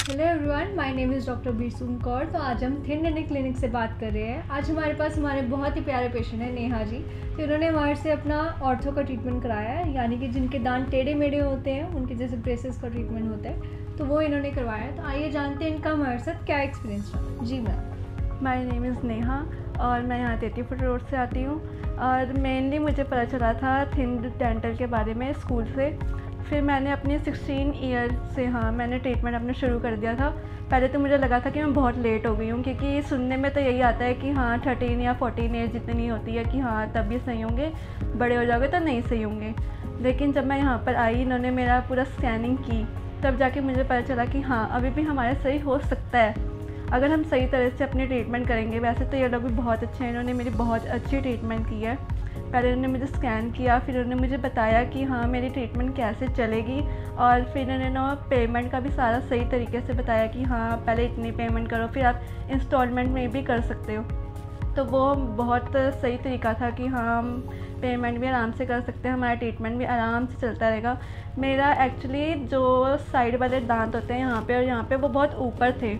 Hello everyone, my name is doctor Birsoon Kaur. तो आज हम थिन एंड क्लिनिक से बात कर रहे हैं। आज हमारे पास हमारे बहुत ही प्यारे पेशेंट हैं नेहा जी। तो इन्होंने हमारे से अपना ऑर्थो का ट्रीटमेंट कराया है, यानी कि जिनके दांत टेढ़े मेढ़े होते हैं उनके जैसे ब्रेसेस का ट्रीटमेंट होता है, तो वो इन्होंने करवाया है। तो आइए जानते हैं इनका हमारे साथ क्या एक्सपीरियंस रहा। जी ma'am. My name is Neha और मैं यहाँ 33 फुट रोड से आती हूँ। और मेनली मुझे पता चला था थिन डेंटल के बारे में स्कूल से। फिर मैंने अपनी 16 ईयर से मैंने ट्रीटमेंट अपना शुरू कर दिया था। पहले तो मुझे लगा था कि मैं बहुत लेट हो गई हूँ, क्योंकि सुनने में तो यही आता है कि 13 या 14 एज जितनी होती है कि तब भी सही होंगे, बड़े हो जाओगे तो नहीं सही होंगे। लेकिन जब मैं यहाँ पर आई, इन्होंने मेरा पूरा स्कैनिंग की, तब जाके मुझे पता चला कि अभी भी हमारा सही हो सकता है अगर हम सही तरह से अपनी ट्रीटमेंट करेंगे। वैसे तो ये लोग भी बहुत अच्छे हैं, इन्होंने मेरी बहुत अच्छी ट्रीटमेंट की है। पहले उन्होंने मुझे स्कैन किया, फिर उन्होंने मुझे बताया कि मेरी ट्रीटमेंट कैसे चलेगी, और फिर उन्होंने पेमेंट का भी सारा सही तरीके से बताया कि पहले इतनी पेमेंट करो, फिर आप इंस्टॉलमेंट में भी कर सकते हो। तो वो बहुत सही तरीका था कि हम पेमेंट भी आराम से कर सकते हैं, हमारा ट्रीटमेंट भी आराम से चलता रहेगा। मेरा एक्चुअली जो साइड वाले दांत होते हैं यहाँ पे और यहाँ पे, वो बहुत ऊपर थे,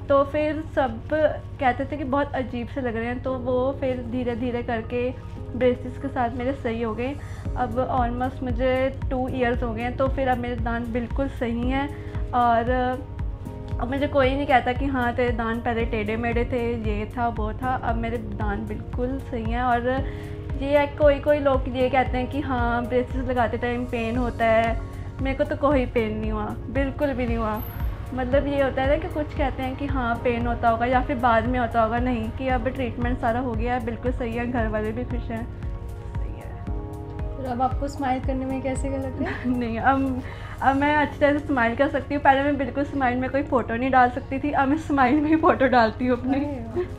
तो फिर सब कहते थे कि बहुत अजीब से लग रहे हैं। तो वो फिर धीरे धीरे करके ब्रेसेस के साथ मेरे सही हो गए। अब ऑलमोस्ट मुझे 2 इयर्स हो गए हैं, तो फिर अब मेरे दांत बिल्कुल सही हैं। और अब मुझे कोई नहीं कहता कि तेरे दांत पहले टेढ़े मेढ़े थे, ये था वो था। अब मेरे दांत बिल्कुल सही हैं। और ये कोई लोग ये कहते हैं कि ब्रेसेस लगाते टाइम पेन होता है। मेरे को तो कोई पेन नहीं हुआ, बिल्कुल भी नहीं हुआ। मतलब ये होता है ना कि कुछ कहते हैं कि पेन होता होगा या फिर बाद में होता होगा, नहीं, कि अब ट्रीटमेंट सारा हो गया है, बिल्कुल सही है, घर वाले भी खुश हैं, सही है। तो अब आपको स्माइल करने में कैसे क्या लगता है? नहीं, अब मैं अच्छी तरह से स्माइल कर सकती हूँ। पहले मैं बिल्कुल स्माइल में कोई फ़ोटो नहीं डाल सकती थी, अब मैं स्माइल में ही फ़ोटो डालती हूँ अपनी।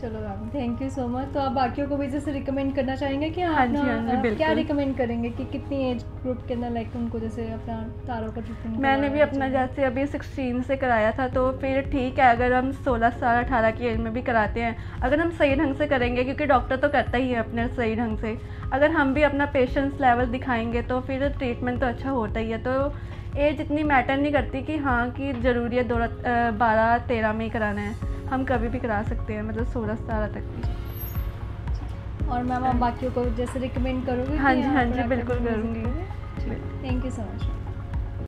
चलो ma'am, thank you so much. तो आप बाकियों को भी जैसे रिकमेंड करना चाहेंगे कि हाँ जी, क्या रिकमेंड करेंगे कि कितनी एज ग्रुप के अंदर लाइक उनको जैसे अपना तारों का ट्रीटमेंट? मैंने भी अपना जैसे अभी 16 से कराया था, तो फिर ठीक है अगर हम 16 साल 18 की एज में भी कराते हैं, अगर हम सही ढंग से करेंगे, क्योंकि डॉक्टर तो करता ही है अपने सही ढंग से। अगर हम भी अपना पेशेंस लेवल दिखाएंगे तो फिर ट्रीटमेंट तो अच्छा होता ही है। तो एज इतनी मैटर नहीं करती कि कि ज़रूरी है 12-13 में ही कराना है, हम कभी भी करा सकते हैं, मतलब 16 साल तक भी। और मैम आप बाकियों को जैसे रिकमेंड करोगे? हाँ जी, बिल्कुल करूँगी। Thank you so much.